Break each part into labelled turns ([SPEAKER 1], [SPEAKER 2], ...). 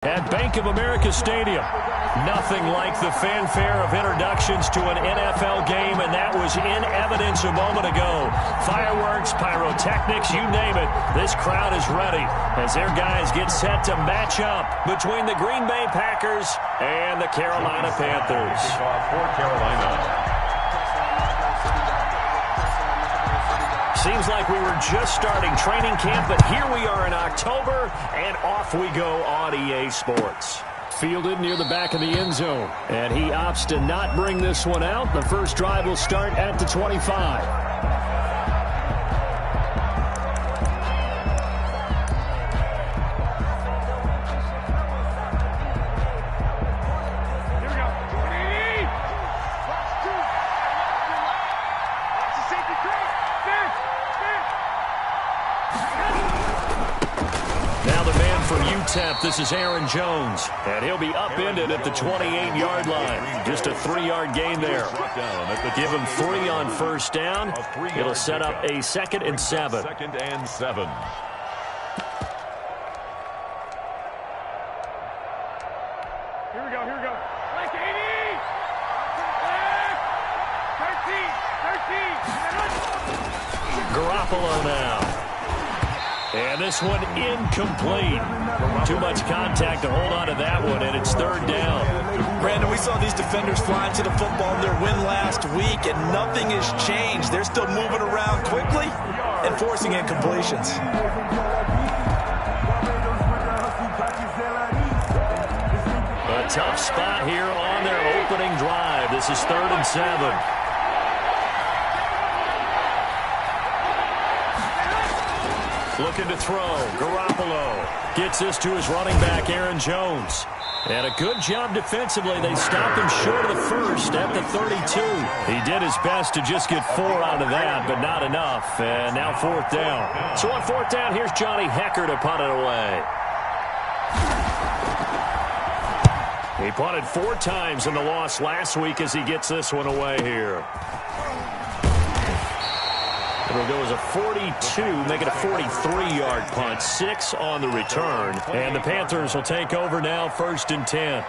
[SPEAKER 1] At Bank of America Stadium, nothing like the fanfare of introductions to an NFL game, and that was in evidence a moment ago. Fireworks, pyrotechnics, you name it, this crowd is ready as their guys get set to match up between the Green Bay Packers and the Carolina Panthers.
[SPEAKER 2] For Carolina.
[SPEAKER 1] Seems like we were just starting training camp, but here we are in October, and off we go on EA Sports. Fielded near the back of the end zone, and he opts to not bring this one out. The first drive will start at the 25. This is Aaron Jones, and he'll be upended at the 28-yard line. Just a 3-yard gain there. Give him 3 on first down. It'll set up a 2nd and 7.
[SPEAKER 2] Second and 7.
[SPEAKER 3] Here we go. Like 80! 13!
[SPEAKER 1] Garoppolo now. And this one incomplete. Too much contact to hold on to that one, and it's 3rd down.
[SPEAKER 4] Brandon, we saw these defenders flying to the football in their win last week, and nothing has changed. They're still moving around quickly and forcing incompletions.
[SPEAKER 1] A tough spot here on their opening drive. This is 3rd and 7. Looking to throw. Garoppolo gets this to his running back, Aaron Jones. And a good job defensively. They stopped him short of the first at the 32. He did his best to just get 4 out of that, but not enough. And now 4th down. So on 4th down, here's Johnny Hekker to punt it away. He punted 4 times in the loss last week as he gets this one away here. It'll go as a 42, make it a 43-yard punt, 6 on the return. And the Panthers will take over now, 1st and 10.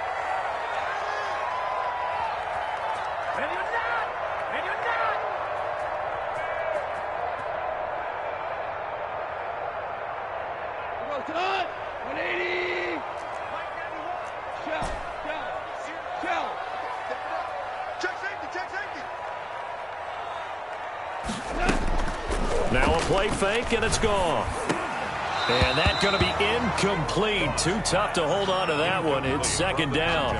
[SPEAKER 1] Now a play fake, and it's gone. And that's going to be incomplete. Too tough to hold on to that one. It's 2nd down.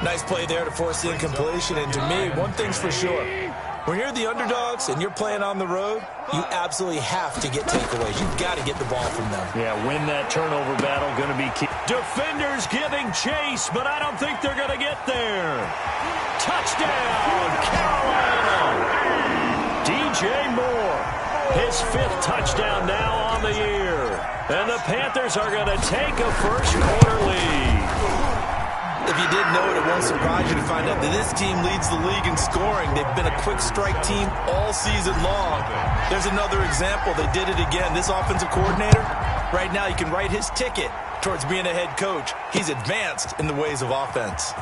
[SPEAKER 4] Nice play there to force the incompletion. And to me, one thing's for sure. When you're the underdogs and you're playing on the road, you absolutely have to get takeaways. You've got to get the ball from them.
[SPEAKER 1] Yeah, win that turnover battle. Going to be key. Defenders giving chase, but I don't think they're going to get there. Touchdown, Carolina. DJ Moore. His 5th touchdown now on the year. And the Panthers are going to take a first-quarter lead.
[SPEAKER 4] If you didn't know it, it won't surprise you to find out that this team leads the league in scoring. They've been a quick strike team all season long. There's another example. They did it again. This offensive coordinator, right now you can write his ticket towards being a head coach. He's advanced in the ways of offense.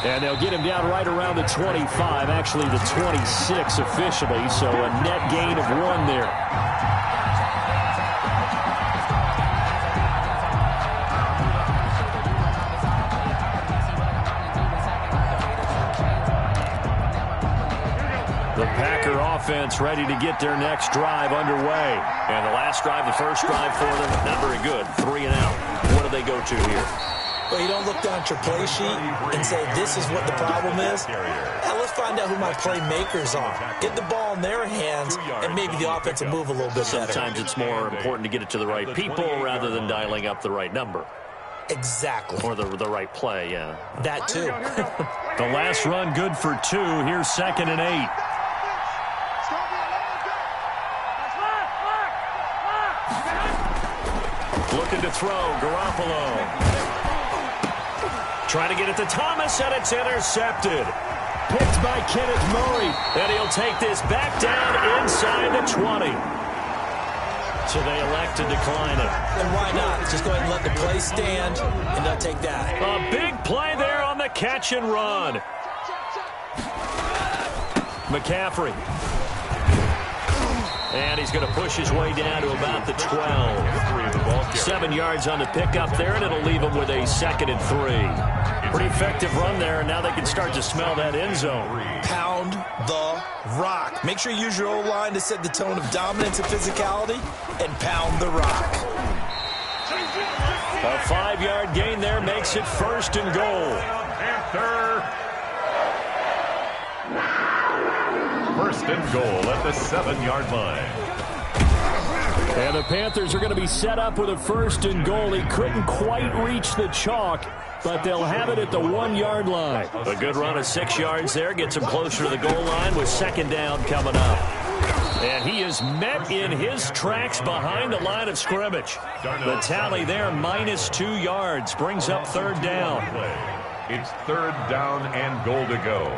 [SPEAKER 1] And they'll get him down right around the 25, actually the 26 officially, so a net gain of 1 there. The Packer offense ready to get their next drive underway. And the last drive, the first drive for them, not very good. 3 and out. What do they go to here?
[SPEAKER 4] Well, you don't look down at your play sheet and say, this is what the problem is. Now, let's find out who my playmakers are. Get the ball in their hands, and maybe the offense will move a little bit better.
[SPEAKER 1] Sometimes it's more important to get it to the right people rather than dialing up the right number.
[SPEAKER 4] Exactly.
[SPEAKER 1] Or the right play, yeah.
[SPEAKER 4] That, too.
[SPEAKER 1] The last run good for 2. Here's 2nd and 8. Looking to throw, Garoppolo. Trying to get it to Thomas, and it's intercepted. Picked by Kenneth Murray, and he'll take this back down inside the 20. So they elect to decline it.
[SPEAKER 4] And why not? Just go ahead and let the play stand, and they'll take that.
[SPEAKER 1] A big play there on the catch and run. McCaffrey. And he's going to push his way down to about the 12. 7 yards on the pickup there, and it'll leave him with a 2nd and 3. Pretty effective run there, and now they can start to smell that end zone.
[SPEAKER 4] Pound the rock. Make sure you use your O-line to set the tone of dominance and physicality, and pound the rock.
[SPEAKER 1] A 5-yard gain there makes it 1st and goal.
[SPEAKER 2] Panther. 1st and goal at the 7-yard line.
[SPEAKER 1] And the Panthers are going to be set up with a 1st and goal. He couldn't quite reach the chalk, but they'll have it at the 1-yard line. A good run of 6 yards there gets him closer to the goal line with 2nd down coming up. And he is met in his tracks behind the line of scrimmage. The tally there, -2 yards, brings up 3rd down.
[SPEAKER 2] It's 3rd down and goal to go.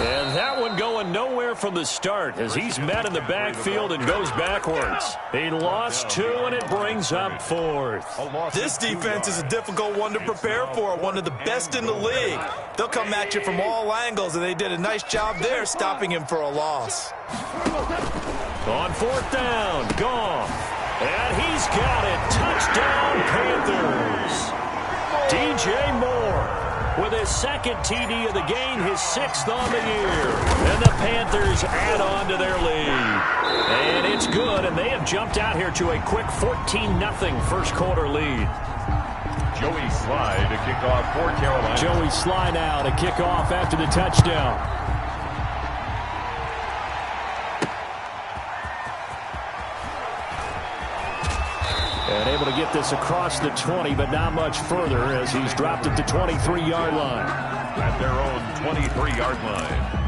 [SPEAKER 1] And that one going nowhere from the start as he's met in the backfield and goes backwards. He lost 2, and it brings up 4th.
[SPEAKER 4] This defense is a difficult one to prepare for, one of the best in the league. They'll come at you from all angles, and they did a nice job there stopping him for a loss.
[SPEAKER 1] On 4th down, Goff. And he's got it. Touchdown, Panthers. DJ Moore with his 2nd TD of the game, his 6th on the year. And the Panthers add on to their lead. And it's good, and they have jumped out here to a quick 14-0 first quarter lead.
[SPEAKER 2] Joey Slye to kick off for Carolina.
[SPEAKER 1] Joey Slye now to kick off after the touchdown. And able to get this across the 20, but not much further as he's dropped it to 23-yard line.
[SPEAKER 2] At their own 23-yard line.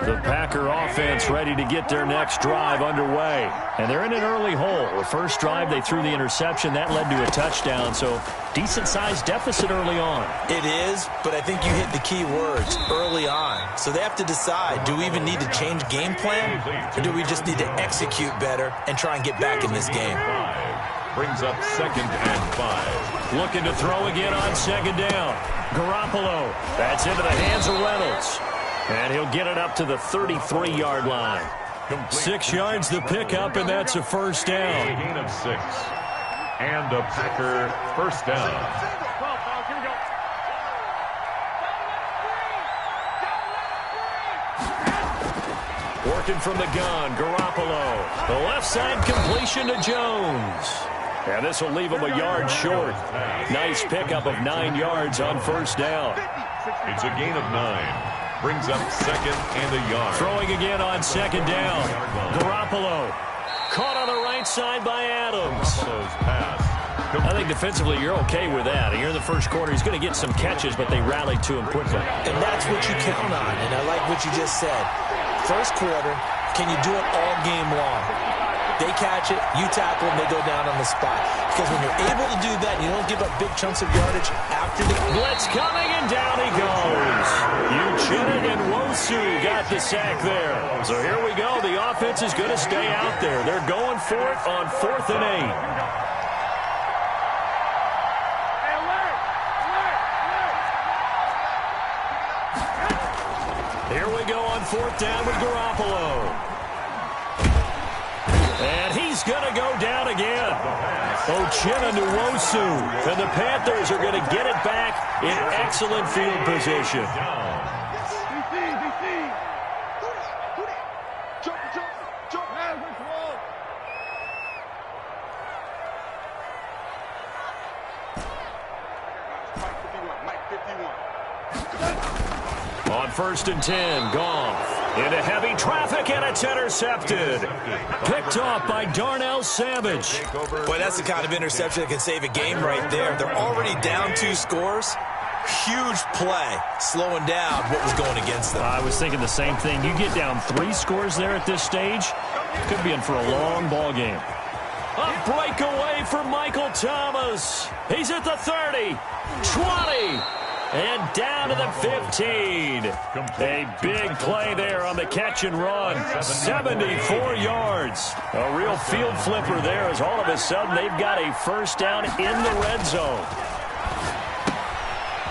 [SPEAKER 1] The Packer offense ready to get their next drive underway. And they're in an early hole. The first drive, they threw the interception. That led to a touchdown, so decent-sized deficit early on.
[SPEAKER 4] It is, but I think you hit the key words, early on. So they have to decide, do we even need to change game plan, or do we just need to execute better and try and get back in this game?
[SPEAKER 2] Brings up 2nd and 5.
[SPEAKER 1] Looking to throw again on 2nd down. Garoppolo. That's into the hands of Reynolds. And he'll get it up to the 33-yard line. 6 yards the pickup, and that's a 1st down.
[SPEAKER 2] A gain of 6. And a Packer 1st down.
[SPEAKER 1] Working from the gun, Garoppolo. The left side completion to Jones. And this will leave him a yard short. Nice pickup of 9 yards on 1st down.
[SPEAKER 2] It's a gain of 9. Brings up 2nd and a yard.
[SPEAKER 1] Throwing again on 2nd down. Garoppolo. Caught on the right side by Adams. I think defensively you're okay with that. Here in the first quarter, he's going to get some catches, but they rallied to him quickly.
[SPEAKER 4] And that's what you count on, and I like what you just said. First quarter, can you do it all game long? They catch it, you tackle them, they go down on the spot. Because when you're able to do that, you don't give up big chunks of yardage after the
[SPEAKER 1] blitz coming, and down he goes. Uchenna and Wosu got the sack there. So here we go. The offense is going to stay out there. They're going for it on 4th and 8. Here we go on 4th down with Garoppolo. And he's going to go down again. Uchenna Nwosu. And the Panthers are going to get it back in excellent field position. On 1st and 10, Goff. Into heavy traffic, and it's intercepted. Picked off by Darnell Savage.
[SPEAKER 4] Boy, that's the kind of interception that can save a game right there. They're already down 2 scores. Huge play, slowing down what was going against them.
[SPEAKER 1] I was thinking the same thing. You get down 3 scores there at this stage, could be in for a long ball game. A breakaway for Michael Thomas. He's at the 30, 20. And down to the 15. A big play there on the catch and run. 74 yards. A real field flipper there as all of a sudden they've got a first down in the red zone.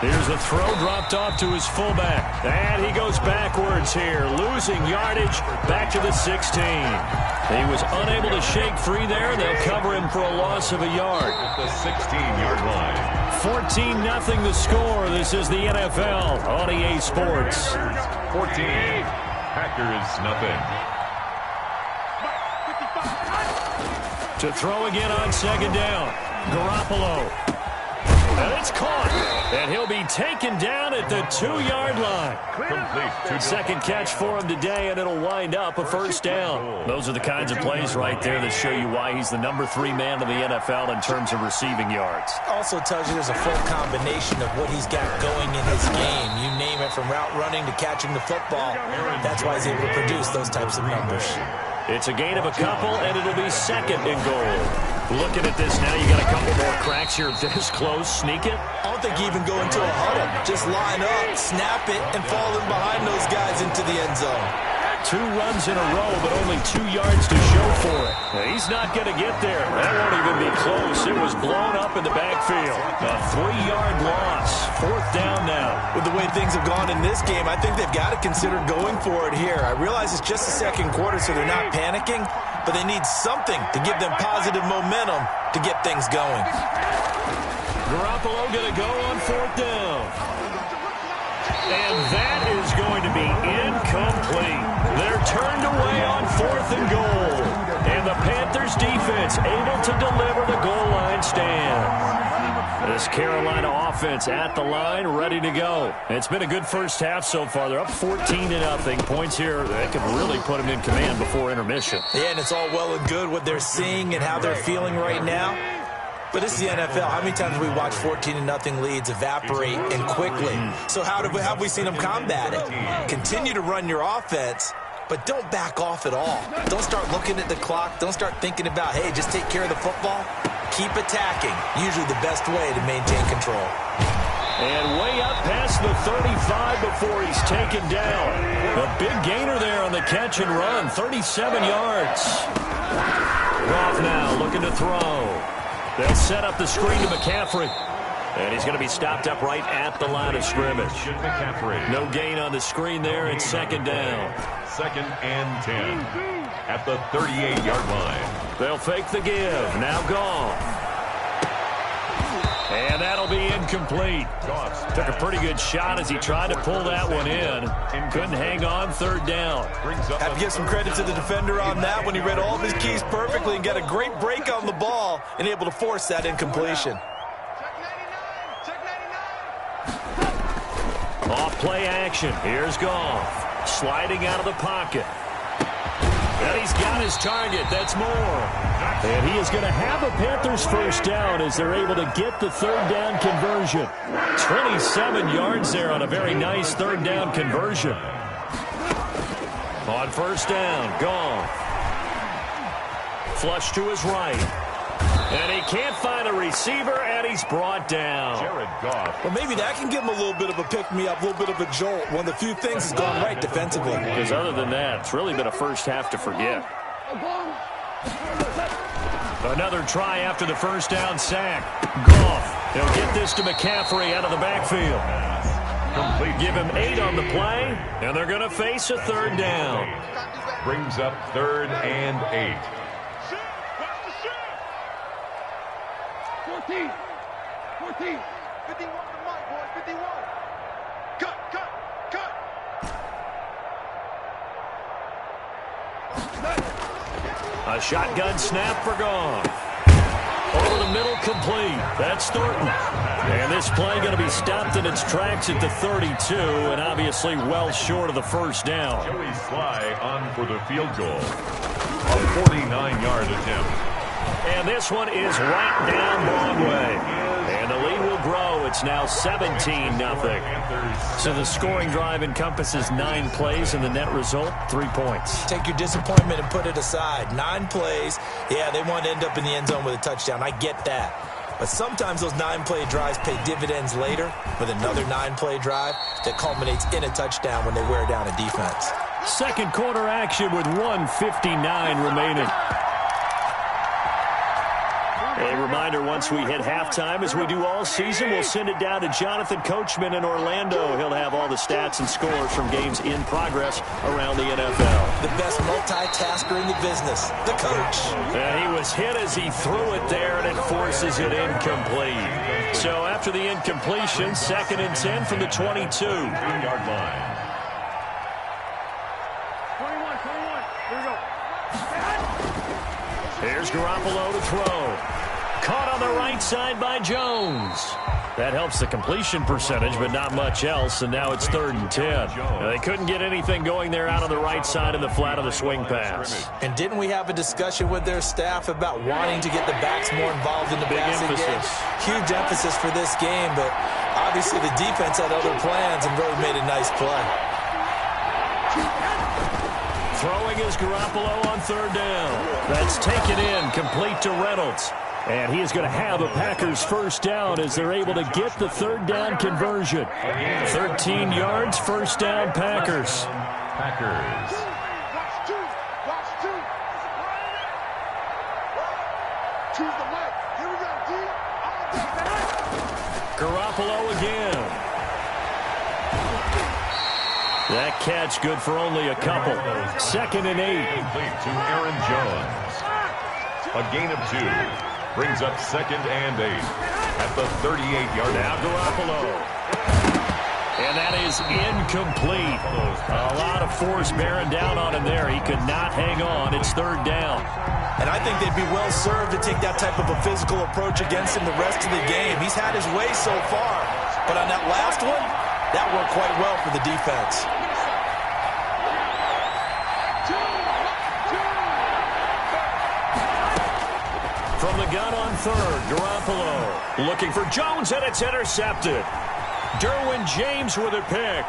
[SPEAKER 1] Here's a throw dropped off to his fullback. And he goes backwards here, losing yardage back to the 16. He was unable to shake free there. They'll cover him for a loss of a yard.
[SPEAKER 2] At the 16-yard line.
[SPEAKER 1] 14-0 the score. This is the NFL on EA Sports.
[SPEAKER 2] 14. Packers nothing.
[SPEAKER 1] To throw again on second down. Garoppolo. And it's caught. And he'll be taken down at the 2-yard line.
[SPEAKER 2] Complete.
[SPEAKER 1] Second catch for him today, and it'll wind up a first down. Those are the kinds of plays right there that show you why he's the number 3 man in the NFL in terms of receiving yards.
[SPEAKER 4] Also tells you there's a full combination of what he's got going in his game. You name it, from route running to catching the football. That's why he's able to produce those types of numbers.
[SPEAKER 1] It's a gain of a couple, and it'll be second and goal. Looking at this now, you got a couple more cracks here this close. Sneak it.
[SPEAKER 4] I don't think you even go into a huddle. Just line up, snap it, and fall in behind those guys into the end zone.
[SPEAKER 1] 2 runs in a row, but only 2 yards to show for it. He's not going to get there. That won't even be close. It was blown up in the backfield. A 3-yard loss. Fourth down now.
[SPEAKER 4] With the way things have gone in this game, I think they've got to consider going for it here. I realize it's just the second quarter, so they're not panicking, but they need something to give them positive momentum to get things going.
[SPEAKER 1] Garoppolo going to go on fourth down. And that is going to be incomplete. They're turned away on fourth and goal. And the Panthers defense able to deliver the goal line stand. This Carolina offense at the line, ready to go. It's been a good first half so far. They're up 14-0. Points here that could really put them in command before intermission.
[SPEAKER 4] Yeah, and it's all well and good what they're seeing and how they're feeling right now. But this is the NFL. How many times have we watched 14-0 leads evaporate and quickly? So how have we seen them combat it? Continue to run your offense, but don't back off at all. Don't start looking at the clock. Don't start thinking about, hey, just take care of the football. Keep attacking. Usually the best way to maintain control.
[SPEAKER 1] And way up past the 35 before he's taken down. A big gainer there on the catch and run. 37 yards. Goff now looking to throw. They'll set up the screen to McCaffrey. And he's going to be stopped up right at the line of scrimmage. No gain on the screen there. It's second down.
[SPEAKER 2] 2nd and 10 at the 38-yard line.
[SPEAKER 1] They'll fake the give. Now gone. And that'll be incomplete. Took a pretty good shot as he tried to pull that one in. Couldn't hang on, third down.
[SPEAKER 4] Have to give some credit to the defender on that when he read all of his keys perfectly and got a great break on the ball and able to force that incompletion.
[SPEAKER 1] Off play action. Here's Goff. Sliding out of the pocket. And he's got his target. That's more. And he is going to have a Panthers first down as they're able to get the third down conversion. 27 yards there on a very nice third down conversion. On first down, Goff. Flush to his right. And he can't find a receiver, and he's brought down.
[SPEAKER 2] Jared Goff.
[SPEAKER 4] Well, maybe that can give him a little bit of a pick-me-up, a little bit of a jolt. One of the few things has gone right defensively.
[SPEAKER 1] Because other than that, it's really been a first half to forget. Another try after the first down sack. Goff. He'll get this to McCaffrey out of the backfield.
[SPEAKER 2] Complete.
[SPEAKER 1] Give him 8 on the play, and they're going to face a third down.
[SPEAKER 2] Brings up 3rd and 8.
[SPEAKER 3] 14. 51 to Mike, boys. 51. Cut.
[SPEAKER 1] A shotgun snap for Goff. Over the middle, complete. That's Thornton. And this play going to be stopped in its tracks at the 32, and obviously well short of the first down.
[SPEAKER 2] Joey Sly on for the field goal. A 49-yard attempt.
[SPEAKER 1] And this one is right down Broadway. And the lead will grow. It's now 17-0. So the scoring drive encompasses 9 plays, and the net result, 3 points.
[SPEAKER 4] Take your disappointment and put it aside. 9 plays. Yeah, they want to end up in the end zone with a touchdown. I get that. But sometimes those 9-play drives pay dividends later with another 9-play drive that culminates in a touchdown when they wear down a defense.
[SPEAKER 1] Second quarter action with 1:59 remaining. A reminder, once we hit halftime, as we do all season, we'll send it down to Jonathan Coachman in Orlando. He'll have all the stats and scores from games in progress around the NFL.
[SPEAKER 4] The best multitasker in the business, the coach.
[SPEAKER 1] And he was hit as he threw it there, and it forces it incomplete. So after the incompletion, 2nd and 10 from the 22-yard line.
[SPEAKER 3] 21. Here we go.
[SPEAKER 1] Here's Garoppolo to throw. Caught on the right side by Jones. That helps the completion percentage, but not much else, and now it's 3rd and 10. They couldn't get anything going there out on the right side in the flat of the swing pass.
[SPEAKER 4] And didn't we have a discussion with their staff about wanting to get the backs more involved in the passing game? Huge emphasis for this game, but obviously the defense had other plans and really made a nice play.
[SPEAKER 1] Throwing is Garoppolo on 3rd down. That's taken in, complete to Reynolds. And he is going to have a Packers first down as they're able to get the 3rd down conversion. 13 yards, first down, Packers.
[SPEAKER 2] Packers.
[SPEAKER 3] Watch two. Choose the left. Here we go, D.
[SPEAKER 1] Garoppolo again. That catch good for only a couple. 2nd and 8.
[SPEAKER 2] Complete to Aaron Jones. A gain of 2. Brings up 2nd and 8 at the 38-yard line.
[SPEAKER 1] Now Garoppolo. And that is incomplete. A lot of force bearing down on him there. He could not hang on. It's 3rd down.
[SPEAKER 4] And I think they'd be well served to take that type of a physical approach against him the rest of the game. He's had his way so far. But on that last one, that worked quite well for the defense.
[SPEAKER 1] From the gun on 3rd, Garoppolo looking for Jones, and it's intercepted. Derwin James with a pick.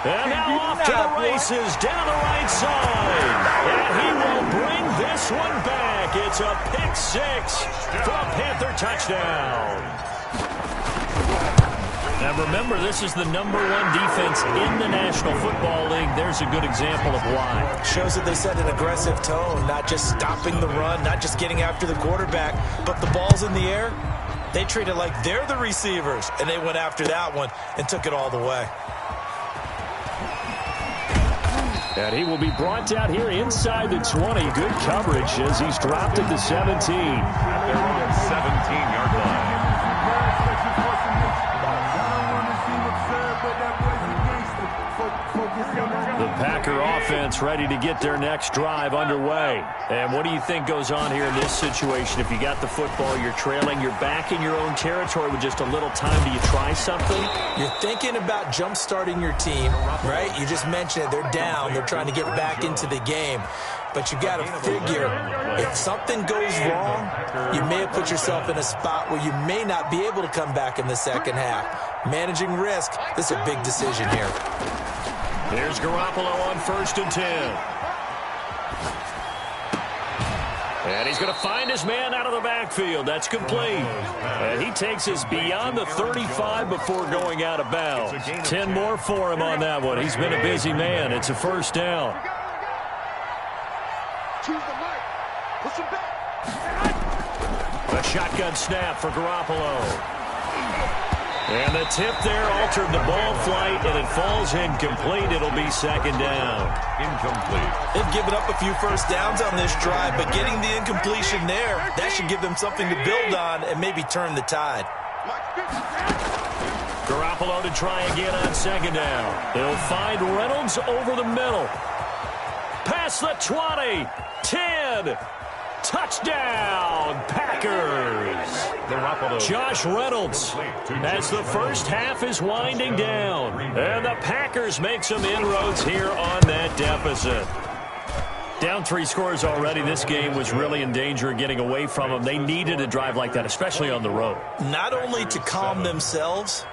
[SPEAKER 1] And now off to the races down the right side. And he will bring this one back. It's a pick 6 for a Panther touchdown. Now remember, this is the #1 defense in the National Football League. There's a good example of why.
[SPEAKER 4] Shows that they set an aggressive tone, not just stopping the run, not just getting after the quarterback, but the ball's in the air. They treat it like they're the receivers, and they went after that one and took it all the way.
[SPEAKER 1] And he will be brought down here inside the 20. Good coverage as he's dropped at the 17.
[SPEAKER 2] At their own 17-yard line.
[SPEAKER 1] The Packer offense ready to get their next drive underway. And what do you think goes on here in this situation? If you got the football, you're trailing, you're back in your own territory with just a little time. Do you try something?
[SPEAKER 4] You're thinking about jump-starting your team, right? You just mentioned it. They're down. They're trying to get back into the game. But you got to figure, if something goes wrong, you may have put yourself in a spot where you may not be able to come back in the second half. Managing risk, this is a big decision here.
[SPEAKER 1] Here's Garoppolo on 1st and 10. And he's going to find his man out of the backfield. That's complete. And he takes us beyond the 35 before going out of bounds. 10 more for him on that one. He's been a busy man. It's a first down.
[SPEAKER 3] Choose the left. Push him back.
[SPEAKER 1] A shotgun snap for Garoppolo. And the tip there altered the ball flight, and it falls incomplete. It'll be 2nd down.
[SPEAKER 2] Incomplete.
[SPEAKER 4] They've given up a few first downs on this drive, but getting the incompletion there, that should give them something to build on and maybe turn the tide.
[SPEAKER 1] Garoppolo to try again on 2nd down. They'll find Reynolds over the middle. Past the 20, 10. Touchdown, Packers. Josh Reynolds as the first half is winding down. And the Packers make some inroads here on that deficit. Down 3 scores already. This game was really in danger of getting away from them. They needed a drive like that, especially on the road.
[SPEAKER 4] Not only to calm themselves,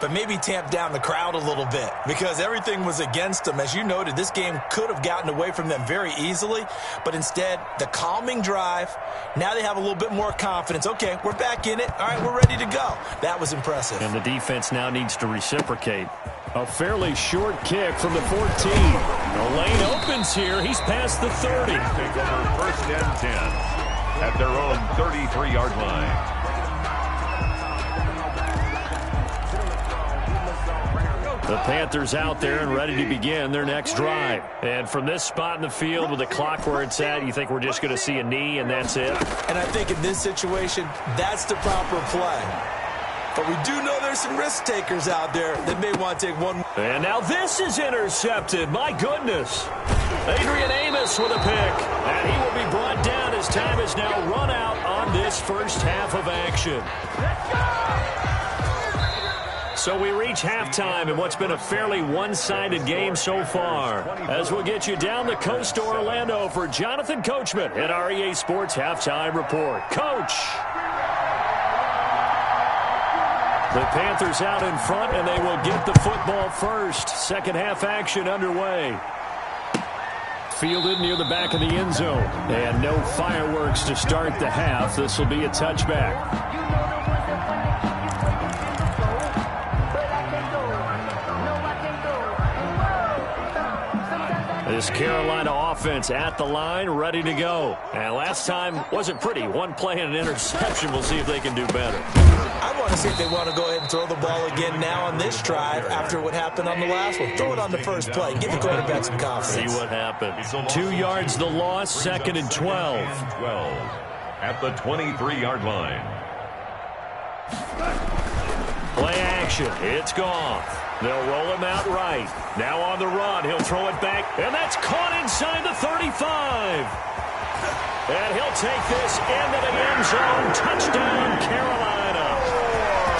[SPEAKER 4] but maybe tamp down the crowd a little bit because everything was against them. As you noted, this game could have gotten away from them very easily, but instead, the calming drive, now they have a little bit more confidence. Okay, we're back in it. All right, we're ready to go. That was impressive.
[SPEAKER 1] And the defense now needs to reciprocate. A fairly short kick from the 14. The lane opens here. He's past the 30.
[SPEAKER 2] Take over 1st and 10 at their own 33-yard line.
[SPEAKER 1] The Panthers out there and ready to begin their next drive. And from this spot in the field with the clock where it's at, you think we're just going to see a knee and that's it?
[SPEAKER 4] And I think in this situation, that's the proper play. But we do know there's some risk takers out there that may want to take one.
[SPEAKER 1] And now this is intercepted. My goodness. Adrian Amos with a pick. And he will be brought down as time is now run out on this first half of action.
[SPEAKER 3] Let's go!
[SPEAKER 1] So we reach halftime in what's been a fairly one-sided game so far. As we'll get you down the coast to Orlando for Jonathan Coachman at our EA Sports Halftime Report. Coach! The Panthers out in front, and they will get the football first. Second half action underway. Fielded near the back of the end zone. And no fireworks to start the half. This will be a touchback. This Carolina offense at the line, ready to go. And last time wasn't pretty. One play and an interception. We'll see if they can do better.
[SPEAKER 4] I want to see if they want to go ahead and throw the ball again now on this drive after what happened on the last one. Throw it on the first play. Give the quarterback some confidence.
[SPEAKER 1] See what happens. 2 yards the loss, 2nd and 12.
[SPEAKER 2] At the 23-yard line.
[SPEAKER 1] Play action. It's gone. They'll roll him out right. Now on the run. He'll throw it back. And that's caught inside the 35. And he'll take this into the end zone. Touchdown, Carolina.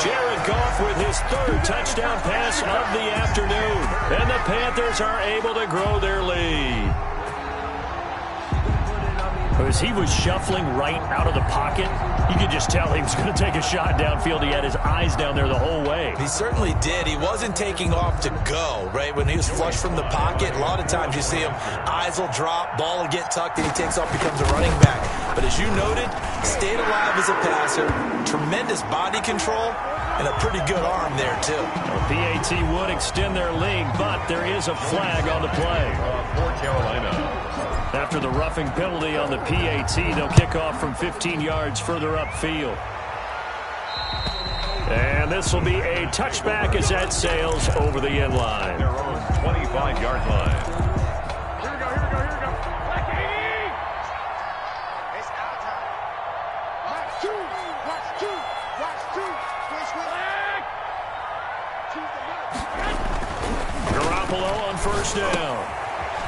[SPEAKER 1] Jared Goff with his 3rd touchdown pass of the afternoon. And the Panthers are able to grow their lead. As he was shuffling right out of the pocket, you could just tell he was going to take a shot downfield. He had his eyes down there the whole way.
[SPEAKER 4] He certainly did. He wasn't taking off to go, right? When he was flush from the pocket, a lot of times you see him, eyes will drop, ball will get tucked, and he takes off, becomes a running back. But as you noted, stayed alive as a passer, tremendous body control, and a pretty good arm there, too.
[SPEAKER 1] Well, PAT would extend their lead, but there is a flag on the play.
[SPEAKER 2] For Carolina.
[SPEAKER 1] After the roughing penalty on the PAT, they'll kick off from 15 yards further upfield. And this will be a touchback as that sails over the end line.
[SPEAKER 2] Their own 25-yard line.
[SPEAKER 3] Here we go, here we go, here we go. Black 80! It's out time. Watch 2, watch 2, watch 2. Switch, switch. Choose the left.
[SPEAKER 1] Garoppolo on first down.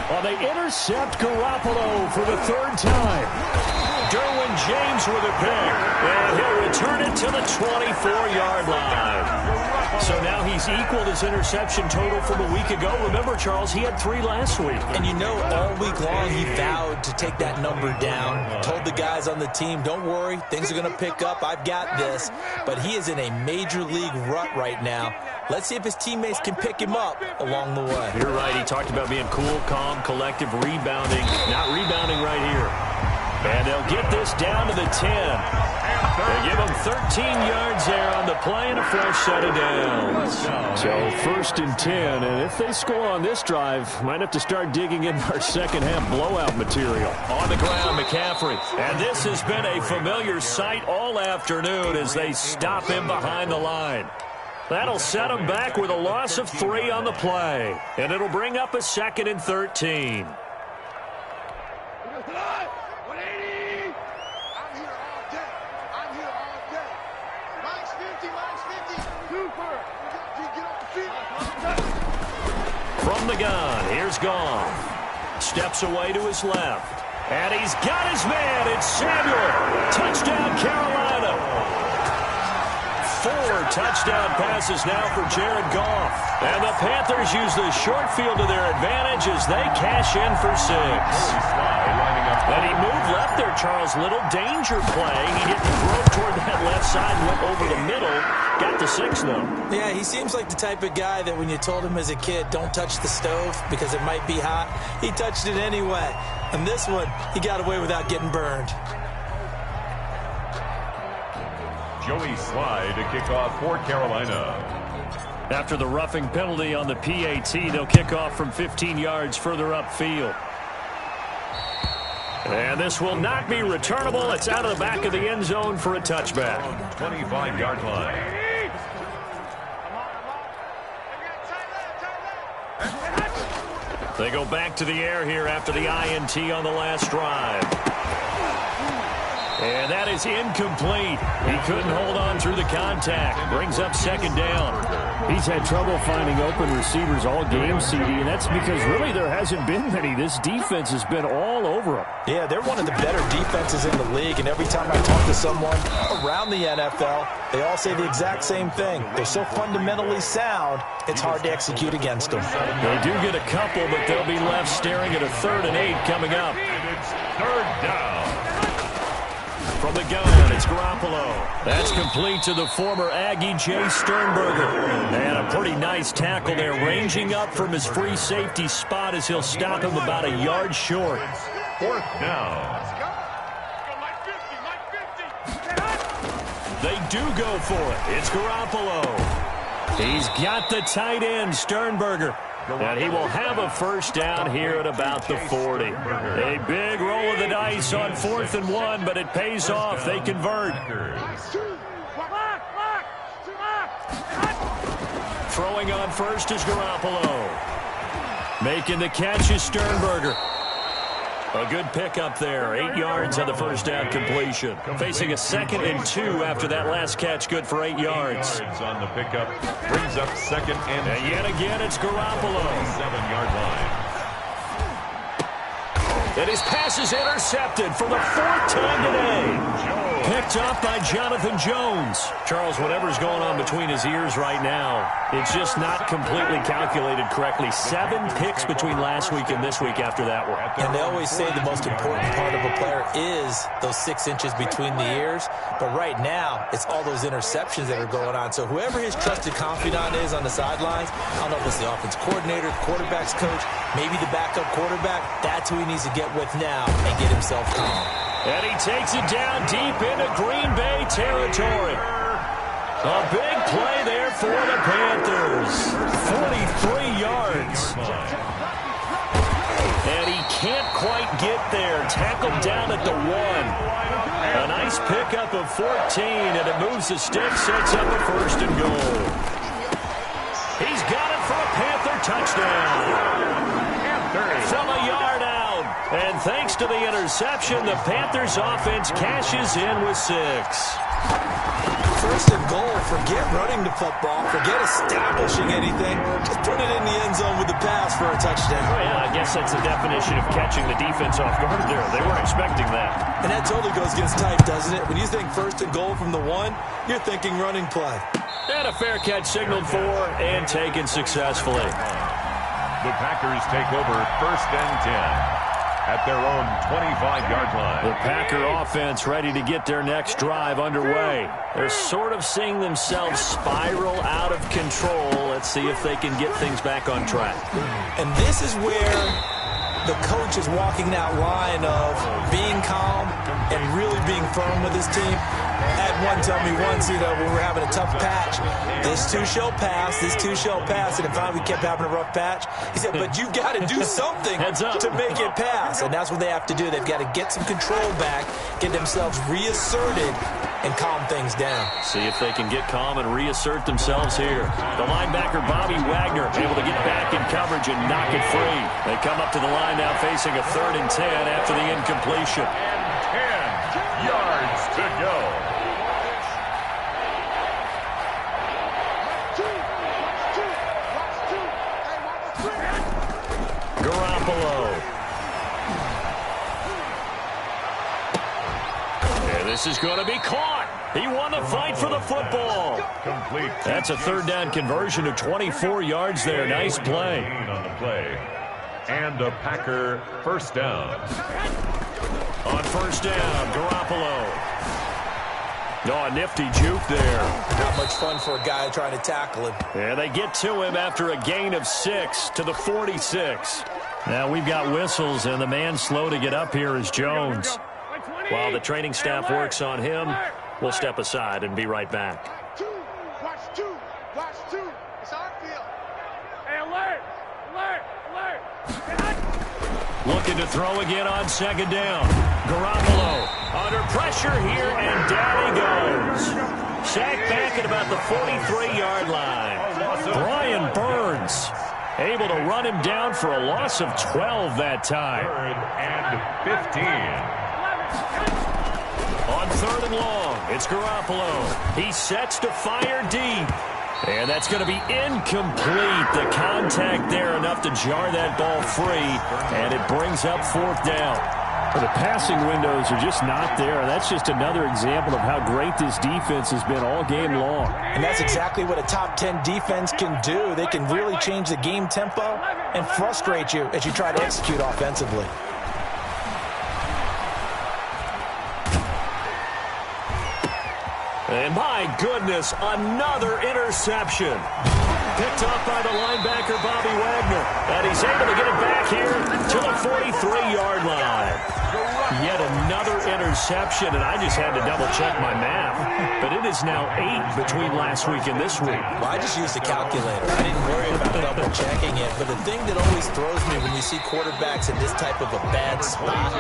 [SPEAKER 1] Well, they intercept Garoppolo for the 3rd time. Derwin James with a pick. And he'll return it to the 24-yard line. So now he's equaled his interception total from a week ago. Remember, Charles, he had 3 last week.
[SPEAKER 4] And you know, all week long he vowed to take that number down. Told the guys on the team, don't worry, things are going to pick up. I've got this. But he is in a major league rut right now. Let's see if his teammates can pick him up along the way.
[SPEAKER 1] You're right. He talked about being cool, calm, collective, rebounding. Not rebounding right here. And they'll get this down to the 10. They give him 13 yards there on the play and a fresh set of downs. So 1st and 10. And if they score on this drive, might have to start digging in our second half blowout material. On the ground, McCaffrey. And this has been a familiar sight all afternoon as they stop him behind the line. That'll set them back with a loss of 3 on the play. And it'll bring up a 2nd and 13.
[SPEAKER 3] 180! I'm here all day. I'm here all day. Mine's 50, mine's 50. Super. Get off the field.
[SPEAKER 1] From the gun, here's Goff. Steps away to his left. And he's got his man. It's Samuel. Touchdown, Carolina. touchdown passes now for Jared Goff. And the Panthers use the short field to their advantage as they cash in for 6. And he moved left there, Charles. Little danger play. He didn't throw toward that left side, went over the middle. Got the 6, though.
[SPEAKER 4] Yeah, he seems like the type of guy that when you told him as a kid, don't touch the stove because it might be hot, he touched it anyway. And this one, he got away without getting burned.
[SPEAKER 2] Joey Slye to kick off for Carolina.
[SPEAKER 1] After the roughing penalty on the PAT, they'll kick off from 15 yards further upfield. And this will not be returnable. It's out of the back of the end zone for a touchback.
[SPEAKER 2] 25-yard line.
[SPEAKER 1] They go back to the air here after the INT on the last drive. And that is incomplete. He couldn't hold on through the contact. Brings up 2nd down.
[SPEAKER 5] He's had trouble finding open receivers all game, CD, and that's because really there hasn't been many. This defense has been all over him.
[SPEAKER 4] Yeah, they're one of the better defenses in the league, and every time I talk to someone around the NFL, they all say the exact same thing. They're so fundamentally sound, it's hard to execute against them.
[SPEAKER 1] They do get a couple, but they'll be left staring at a 3rd and 8 coming up.
[SPEAKER 2] It's 3rd down.
[SPEAKER 1] From the gun, it's Garoppolo. That's complete to the former Aggie, Jay Sternberger. And a pretty nice tackle there, ranging up from his free safety spot as he'll stop him about a yard short.
[SPEAKER 2] 4th down.
[SPEAKER 1] They do go for it. It's Garoppolo. He's got the tight end, Sternberger. And he will have a 1st down here at about the 40. A big roll of the dice on 4th and 1, but it pays off. They convert. Throwing on first is Garoppolo. Making the catch is Sternberger. A good pickup there. 8 yards on the 1st down completion. Facing a 2nd and 2 after that last catch. Good for 8 yards.
[SPEAKER 2] On the pickup. Brings up 2nd and
[SPEAKER 1] yet again it's Garoppolo.
[SPEAKER 2] 7-yard line.
[SPEAKER 1] And his pass is intercepted for the 4th time today. Picked up by Jonathan Jones. Charles, whatever's going on between his ears right now, it's just not completely calculated correctly. 7 picks between last week and this week after that one.
[SPEAKER 4] And they always say the most important part of a player is those 6 inches between the ears. But right now, it's all those interceptions that are going on. So whoever his trusted confidant is on the sidelines, I don't know if it's the offense coordinator, the quarterback's coach, maybe the backup quarterback, that's who he needs to get with now and get himself calm.
[SPEAKER 1] And he takes it down deep into Green Bay territory. A big play there for the Panthers. 43 yards. And he can't quite get there. Tackled down at the 1. A nice pickup of 14, and it moves the stick, sets up a 1st and goal. He's got it for a Panther touchdown. From a yard out. And thanks to the interception, the Panthers offense cashes in with 6.
[SPEAKER 4] 1st and goal. Forget running the football. Forget establishing anything. Just put it in the end zone with the pass for a touchdown.
[SPEAKER 1] Oh, yeah, I guess that's the definition of catching the defense off guard there. They weren't expecting that.
[SPEAKER 4] And that totally goes against type, doesn't it? When you think 1st and goal from the 1, you're thinking running play.
[SPEAKER 1] And a fair catch signaled for and taken successfully.
[SPEAKER 2] The Packers take over 1st and 10. At their own 25-yard line.
[SPEAKER 1] The Packer offense ready to get their next drive underway. They're sort of seeing themselves spiral out of control. Let's see if they can get things back on track.
[SPEAKER 4] And this is where the coach is walking that line of being calm and really being firm with his team. I had one tell me once, when we were having a tough patch, this too shall pass, this too shall pass, and finally we kept having a rough patch. He said, but you've got to do something to make it pass, and that's what they have to do. They've got to get some control back, get themselves reasserted, and calm things down.
[SPEAKER 1] See if they can get calm and reassert themselves here. The linebacker, Bobby Wagner, able to get back in coverage and knock it free. They come up to the line now facing a 3rd and 10 after the incompletion.
[SPEAKER 2] 10 yards to go.
[SPEAKER 1] Garoppolo. And this is going to be caught. He won the fight for the football.
[SPEAKER 2] Complete.
[SPEAKER 1] That's a third down conversion of 24 yards there. Nice play.
[SPEAKER 2] On the play. And a Packer first down.
[SPEAKER 1] On first down, Garoppolo. Oh, a nifty juke there.
[SPEAKER 4] Not much fun for a guy trying to tackle him.
[SPEAKER 1] And they get to him after a gain of 6 to the 46. Now we've got whistles, and the man slow to get up here is Jones. While the training staff works on him, we'll step aside and be right back.
[SPEAKER 3] Watch two. Watch two. It's our field. Hey, alert. Alert. Alert.
[SPEAKER 1] Looking to throw again on second down. Garoppolo under pressure here, and down he goes. Sacked back at about the 43-yard line. Brian Burns able to run him down for a loss of 12 that time.
[SPEAKER 2] Third and 15.
[SPEAKER 1] On third and long, it's Garoppolo. He sets to fire deep. And that's going to be incomplete. The contact there enough to jar that ball free. And it brings up fourth down.
[SPEAKER 5] Well, the passing windows are just not there. And that's just another example of how great this defense has been all game long.
[SPEAKER 4] And that's exactly what a top 10 defense can do. They can really change the game tempo and frustrate you as you try to execute offensively.
[SPEAKER 1] And my goodness, another interception. Picked up by the linebacker, Bobby Wagner. And he's able to get it back here to the 43-yard line. Yet another interception, and I just had to double-check my math. But it is now 8 between last week and this week.
[SPEAKER 4] Well, I just used a calculator. I didn't worry about double-checking it. But the thing that always throws me when you see quarterbacks in this type of a bad spot,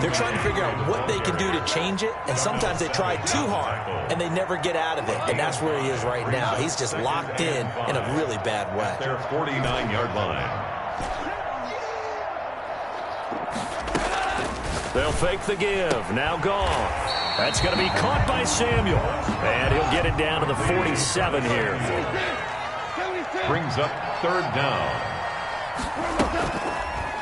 [SPEAKER 4] they're trying to figure out what they can do to change it, and sometimes they try too hard, and they never get out of it. And that's where he is right now. He's just locked in a really bad way.
[SPEAKER 2] Their 49-yard line.
[SPEAKER 1] They'll fake the give. Now gone. That's going to be caught by Samuel. And he'll get it down to the 47 here.
[SPEAKER 2] Brings up third down.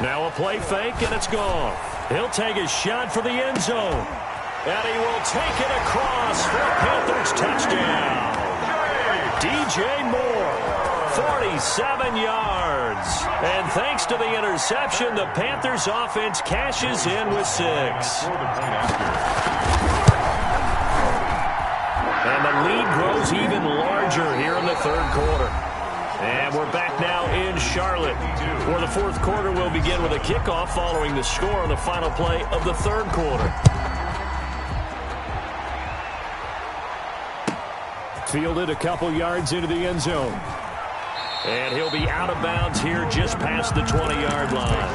[SPEAKER 1] Now a play fake, and it's gone. He'll take a shot for the end zone. And he will take it across for a Panthers touchdown. DJ Moore, 47 yards. And thanks to the interception, the Panthers offense cashes in with 6. And the lead grows even larger here in the third quarter. And we're back now in Charlotte, where the fourth quarter will begin with a kickoff following the score on the final play of the third quarter.
[SPEAKER 5] Fielded a couple yards into the end zone.
[SPEAKER 1] And he'll be out of bounds here just past the 20-yard line.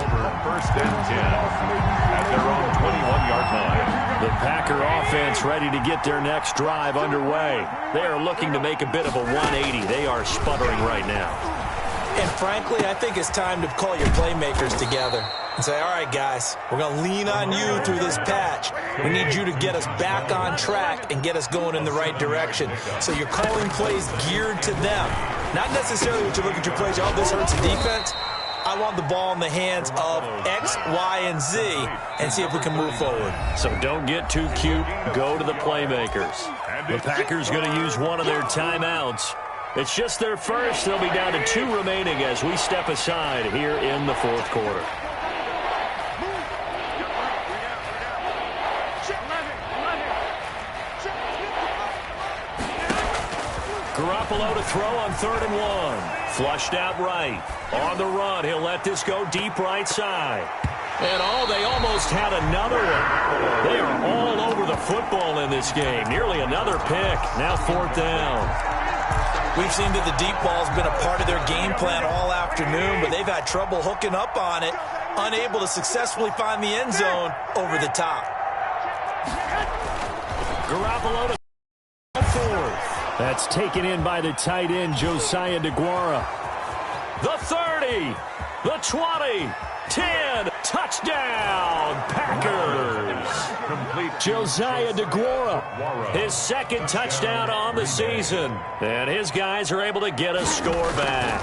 [SPEAKER 2] First and 10 at their own 21-yard line.
[SPEAKER 1] The Packer offense ready to get their next drive underway. They are looking to make a bit of a 180. They are sputtering right now.
[SPEAKER 4] And frankly, I think it's time to call your playmakers together and say, all right, guys, we're going to lean on you through this patch. We need you to get us back on track and get us going in the right direction. So you're calling plays geared to them. Not necessarily what you look at your plays, oh, this hurts the defense. I want the ball in the hands of X, Y, and Z and see if we can move forward.
[SPEAKER 1] So don't get too cute. Go to the playmakers. The Packers going to use one of their timeouts. It's just their first. They'll be down to 2 remaining as we step aside here in the fourth quarter. Garoppolo to throw on 3rd and 1. Flushed out right. On the run, he'll let this go deep right side. And they almost had another one. They are all over the football in this game. Nearly another pick. Now 4th down.
[SPEAKER 4] We've seen that the deep ball's been a part of their game plan all afternoon, but they've had trouble hooking up on it, unable to successfully find the end zone over the top.
[SPEAKER 1] Garoppolo to 4th.
[SPEAKER 5] That's taken in by the tight end, Josiah DeGuara.
[SPEAKER 1] The 30, the 20, 10, touchdown, Packers. Josiah DeGuara, his 2nd touchdown on the season. And his guys are able to get a score back.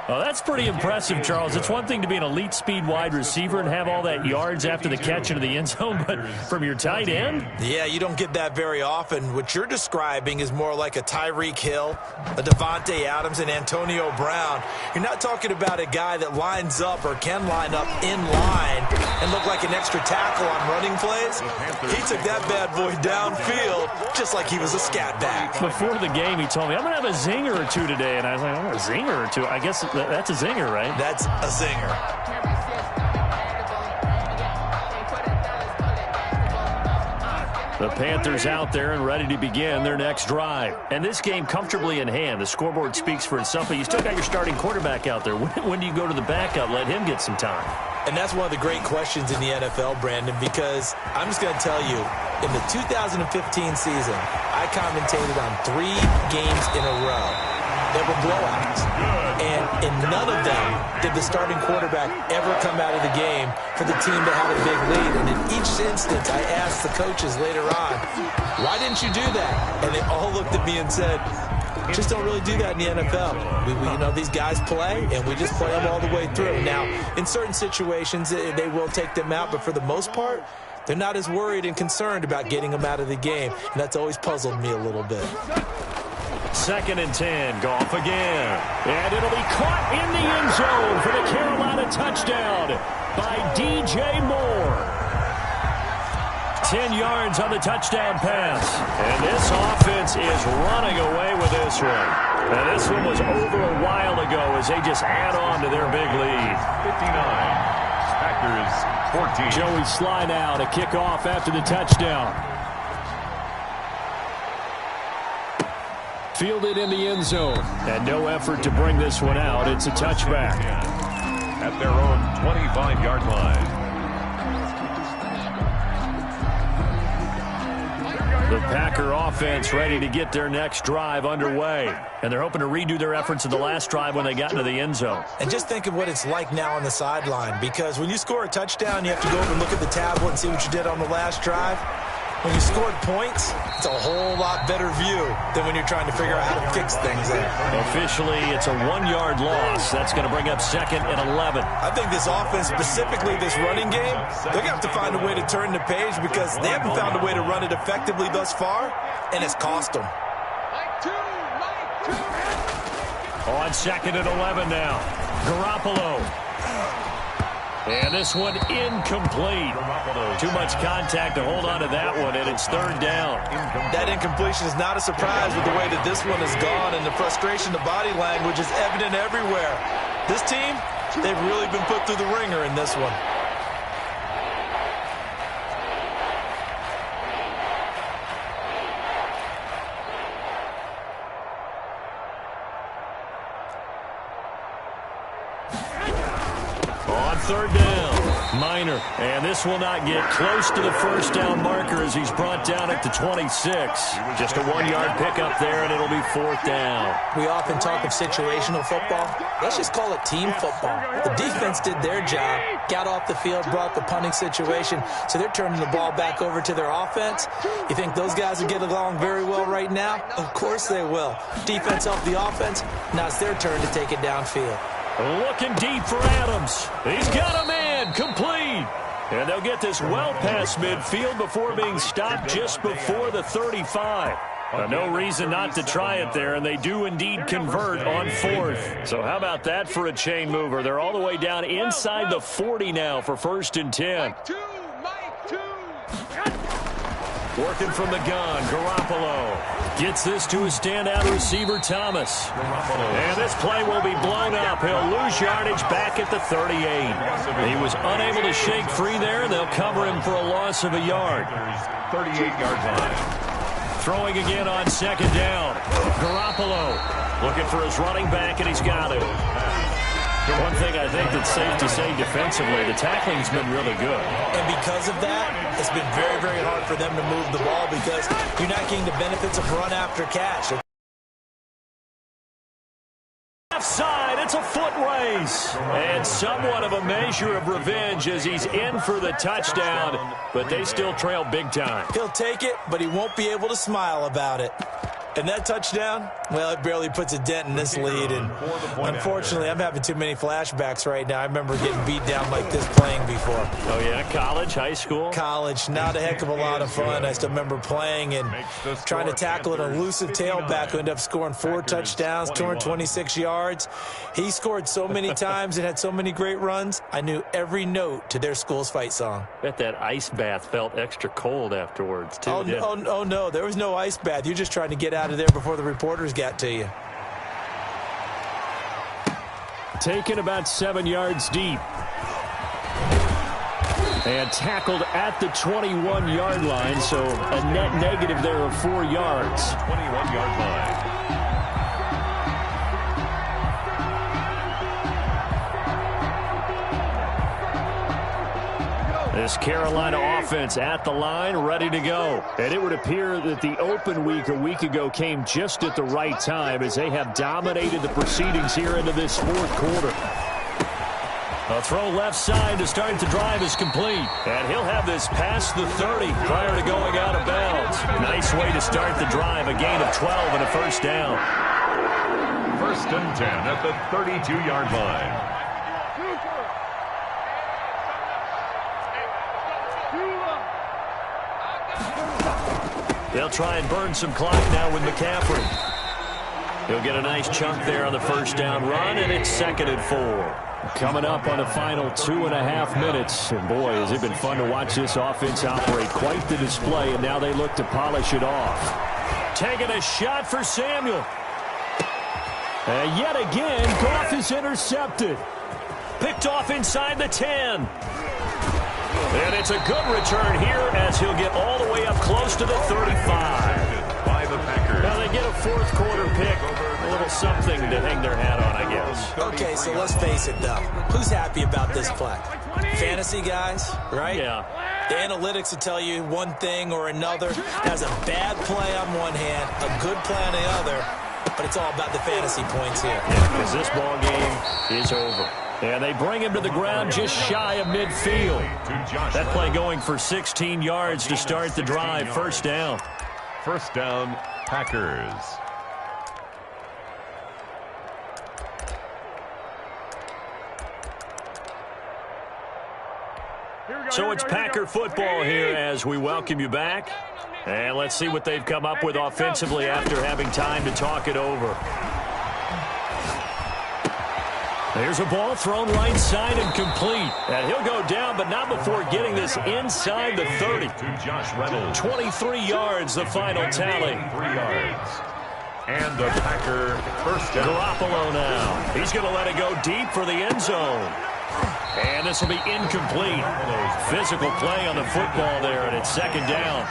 [SPEAKER 1] Oh, that's pretty impressive, Charles. It's one thing to be an elite speed wide receiver and have all that yards after the catch into the end zone, but from your tight end?
[SPEAKER 4] Yeah, you don't get that very often. What you're describing is more like a Tyreek Hill, a Devontae Adams, and Antonio Brown. You're not talking about a guy that lines up or can line up in line and look like an extra tackle on running plays. He took that bad boy downfield just like he was a scat back.
[SPEAKER 1] Before the game, he told me, I'm going to have a zinger or two today, and I was like, oh, a zinger or two? I guess that's a zinger, right?
[SPEAKER 4] That's a zinger.
[SPEAKER 1] The Panthers out there and ready to begin their next drive. And this game comfortably in hand. The scoreboard speaks for itself, but you still got your starting quarterback out there. When do you go to the backup? Let him get some time.
[SPEAKER 4] And that's one of the great questions in the NFL, Brandon, because I'm just going to tell you, in the 2015 season, I commentated on 3 games in a row. They were blowouts. And in none of them did the starting quarterback ever come out of the game for the team that had a big lead. And in each instance, I asked the coaches later on, why didn't you do that? And they all looked at me and said, just don't really do that in the NFL. You know, these guys play, and we just play them all the way through. Now, in certain situations, they will take them out, but for the most part, they're not as worried and concerned about getting them out of the game. And that's always puzzled me a little bit.
[SPEAKER 1] 2nd and 10, Goff again. And it'll be caught in the end zone for the Carolina touchdown by DJ Moore. 10 yards on the touchdown pass. And this offense is running away with this one. And this one was over a while ago as they just add on to their big lead.
[SPEAKER 2] 59, Packers 14.
[SPEAKER 1] Joey Sly now to kick off after the touchdown. Fielded in the end zone. And no effort to bring this one out. It's a touchback.
[SPEAKER 2] At their own 25-yard line.
[SPEAKER 1] The Packer offense ready to get their next drive underway. And they're hoping to redo their efforts in the last drive when they got into the end zone.
[SPEAKER 4] And just think of what it's like now on the sideline, because when you score a touchdown, you have to go over and look at the tablet and see what you did on the last drive. When you scored points, it's a whole lot better view than when you're trying to figure out how to fix things there.
[SPEAKER 1] Officially, it's a 1-yard loss. That's going to bring up 2nd and 11.
[SPEAKER 4] I think this offense, specifically this running game, they're going to have to find a way to turn the page because they haven't found a way to run it effectively thus far, and it's cost them.
[SPEAKER 1] On 2nd and 11 now. Garoppolo. And this one incomplete. Too much contact to hold on to that one, and it's 3rd down.
[SPEAKER 4] That incompletion is not a surprise with the way that this one has gone, and the frustration, the body language is evident everywhere. This team, they've really been put through the ringer in this one.
[SPEAKER 1] On 3rd down, Minor. And this will not get close to the 1st down marker as he's brought down at the 26. Just a 1-yard pickup there, and it'll be 4th down.
[SPEAKER 4] We often talk of situational football. Let's just call it team football. The defense did their job, got off the field, brought the punting situation, so they're turning the ball back over to their offense. You think those guys will get along very well right now? Of course they will. Defense helped the offense. Now it's their turn to take it downfield.
[SPEAKER 1] Looking deep for Adams. He's got a man complete. And they'll get this well past midfield before being stopped just before the 35. No reason not to try it there, and they do indeed convert on 4th. So how about that for a chain mover? They're all the way down inside the 40 now for 1st and 10. Working from the gun, Garoppolo gets this to his standout receiver, Thomas. And this play will be blown up. He'll lose yardage back at the 38. He was unable to shake free there, and they'll cover him for a loss of a yard.
[SPEAKER 2] 38-yard line.
[SPEAKER 1] Throwing again on 2nd down. Garoppolo looking for his running back, and he's got it. One thing I think that's safe to say defensively, the tackling's been really good.
[SPEAKER 4] And because of that, it's been very, very hard for them to move the ball because you're not getting the benefits of run after catch.
[SPEAKER 1] Left side, it's a foot race. And somewhat of a measure of revenge as he's in for the touchdown, but they still trail big time.
[SPEAKER 4] He'll take it, but he won't be able to smile about it. And that touchdown, well, it barely puts a dent in this lead. And unfortunately, I'm having too many flashbacks right now. I remember getting beat down like this playing before.
[SPEAKER 1] Oh, yeah? College, high school?
[SPEAKER 4] College, not a heck of a lot of fun. I still remember playing and trying to tackle an elusive tailback who ended up scoring 4 touchdowns, 226 yards. He scored so many times and had so many great runs, I knew every note to their school's fight song.
[SPEAKER 1] Bet that ice bath felt extra cold afterwards, too.
[SPEAKER 4] Oh, no, there was no ice bath. You're just trying to get out of there before the reporters got to you.
[SPEAKER 5] Taken about 7 yards deep. And tackled at the 21-yard line, so a net negative there of 4 yards.
[SPEAKER 2] 21-yard line.
[SPEAKER 5] This Carolina offense at the line, ready to go. And it would appear that the open week a week ago came just at the right time as they have dominated the proceedings here into this fourth quarter.
[SPEAKER 1] A throw left side to start the drive is complete. And he'll have this past the 30 prior to going out of bounds. Nice way to start the drive. A gain of 12 and a first down.
[SPEAKER 2] 1st and 10 at the 32-yard line.
[SPEAKER 1] They'll try and burn some clock now with McCaffrey. He'll get a nice chunk there on the first down run, and it's 2nd and 4.
[SPEAKER 5] Coming up on the final 2.5 minutes. And boy, has it been fun to watch this offense operate. Quite the display, and now they look to polish it off.
[SPEAKER 1] Taking a shot for Samuel.
[SPEAKER 5] And yet again, Goff is intercepted.
[SPEAKER 1] Picked off inside the 10. And it's a good return here as he'll get all the way up close to the 35.
[SPEAKER 2] By the Packers.
[SPEAKER 1] Now they get a fourth quarter pick. A little something to hang their hat on, I guess.
[SPEAKER 4] Okay, so let's face it, though. Who's happy about this play? Fantasy guys, right?
[SPEAKER 1] Yeah.
[SPEAKER 4] The analytics will tell you one thing or another. That's a bad play on one hand, a good play on the other, but it's all about the fantasy points here.
[SPEAKER 1] Yeah, because this ball game is over. And they bring him to the ground just shy of midfield. That play going for 16 yards to start the drive. First down.
[SPEAKER 2] First down, Packers.
[SPEAKER 1] So it's Packer football here as we welcome you back. And let's see what they've come up with offensively after having time to talk it over. There's a ball thrown right side and complete. And he'll go down, but not before getting this inside the 30.
[SPEAKER 2] To Josh Reynolds.
[SPEAKER 1] 23 yards, the final tally.
[SPEAKER 2] 3 yards. And the Packer first down.
[SPEAKER 1] Garoppolo now. He's going to let it go deep for the end zone. And this will be incomplete. Physical play on the football there, and it's 2nd down.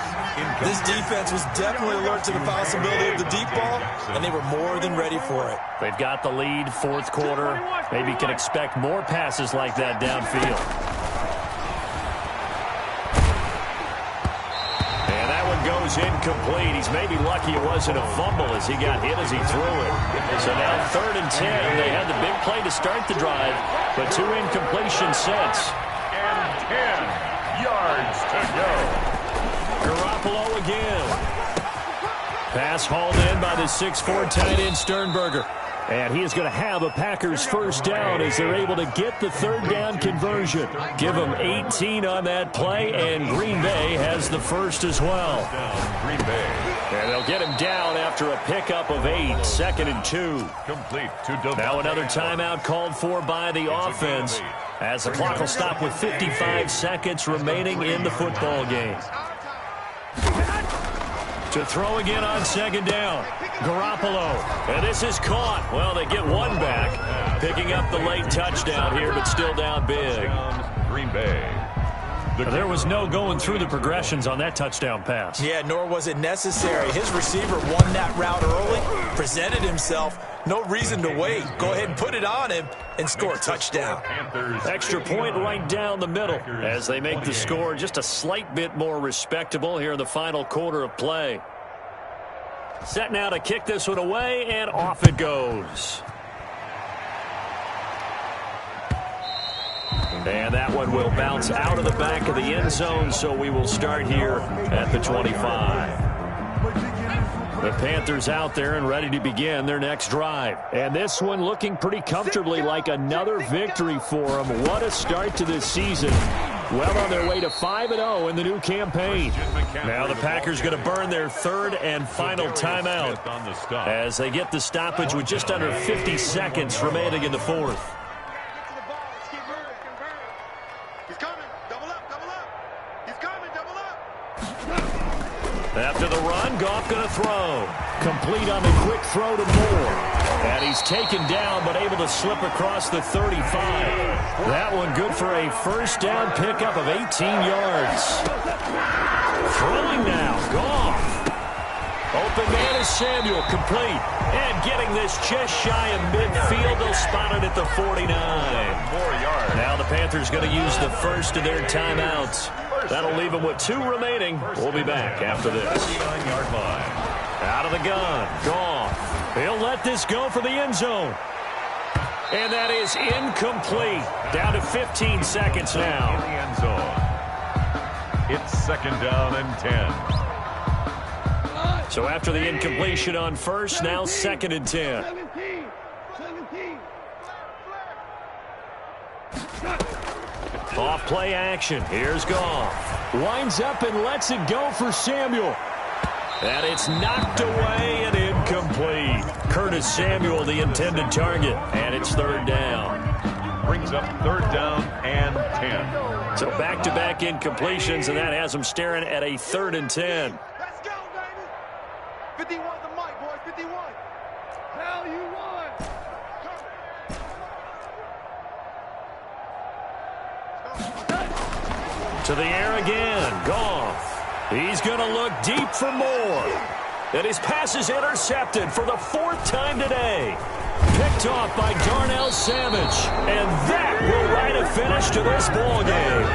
[SPEAKER 4] This defense was definitely alert to the possibility of the deep ball, and they were more than ready for it.
[SPEAKER 1] They've got the lead, fourth quarter. Maybe can expect more passes like that downfield. And that one goes incomplete. He's maybe lucky it wasn't a fumble as he got hit as he threw it. So now 3rd and 10. They had the big play to start the drive, but 2 incompletions since.
[SPEAKER 2] And 10 yards to go.
[SPEAKER 1] Garoppolo again. Pass hauled in by the 6'4" tight end Sternberger.
[SPEAKER 5] And he is going to have a Packers first down as they're able to get the 3rd down conversion.
[SPEAKER 1] Give them 18 on that play, and Green Bay has the first as well.
[SPEAKER 2] Green Bay.
[SPEAKER 1] And they'll get him down after a pickup of 8, 2nd and 2.
[SPEAKER 2] Complete to Devon.
[SPEAKER 1] Now another timeout called for by the offense as the clock will stop with 55 seconds remaining in the football game. To throw again on 2nd down. Garoppolo. And this is caught. Well, they get one back. Picking up the late touchdown here, but still down big.
[SPEAKER 2] Green Bay.
[SPEAKER 1] There was no going through the progressions on that touchdown pass.
[SPEAKER 4] Yeah, nor was it necessary. His receiver won that route early, presented himself. No reason to wait. Go ahead and put it on him and score a touchdown.
[SPEAKER 1] Extra point right down the middle as they make the score just a slight bit more respectable here in the final quarter of play. Set now to kick this one away, and off it goes. And that one will bounce out of the back of the end zone, so we will start here at the 25. The Panthers out there and ready to begin their next drive. And this one looking pretty comfortably like another victory for them. What a start to this season. Well on their way to 5-0 in the new campaign. Now the Packers going to burn their third and final timeout as they get the stoppage with just under 50 seconds remaining in the fourth. After the run, Goff going to throw. Complete on the quick throw to Moore. And he's taken down, but able to slip across the 35. That one good for a first down pickup of 18 yards. Throwing now, Goff. Open man is Samuel, complete. And getting this just shy of midfield, they'll spot it at the 49. 4 yards. Now the Panthers going to use the first of their timeouts. That'll leave them with 2 remaining. We'll be back after this. Out of the gun, Goff. He'll let this go for the end zone. And that is incomplete. Down to 15 seconds now.
[SPEAKER 2] In the end zone. It's second down and 10.
[SPEAKER 1] So after the incompletion on first, now second and 10.
[SPEAKER 3] 17.
[SPEAKER 1] Off play action. Here's Goff. Winds up and lets it go for Samuel. And it's knocked away and incomplete. Curtis Samuel, the intended target. And it's third down.
[SPEAKER 2] Brings up third down and 10.
[SPEAKER 1] So back-to-back incompletions, and that has them staring at a third and 10.
[SPEAKER 3] Let's go, baby. 51 the mic, boys. 51. Hell, you won.
[SPEAKER 1] To the air again. Goff. He's going to look deep for more. And his pass is intercepted for the 4th time today. Picked off by Darnell Savage. And that will write a finish to this ball game.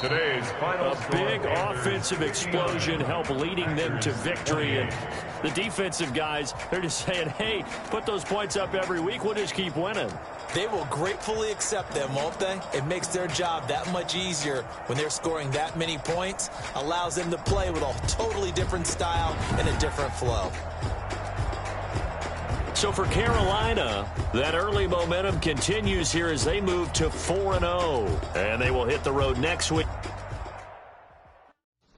[SPEAKER 2] Today's final
[SPEAKER 1] A big offensive explosion helped leading them to victory. And the defensive guys, they're just saying, hey, put those points up every week. We'll just keep winning.
[SPEAKER 4] They will gratefully accept them, won't they? It makes their job that much easier when they're scoring that many points. Allows them to play with a totally different style and a different flow.
[SPEAKER 1] So for Carolina, that early momentum continues here as they move to 4-0. And they will hit the road next week.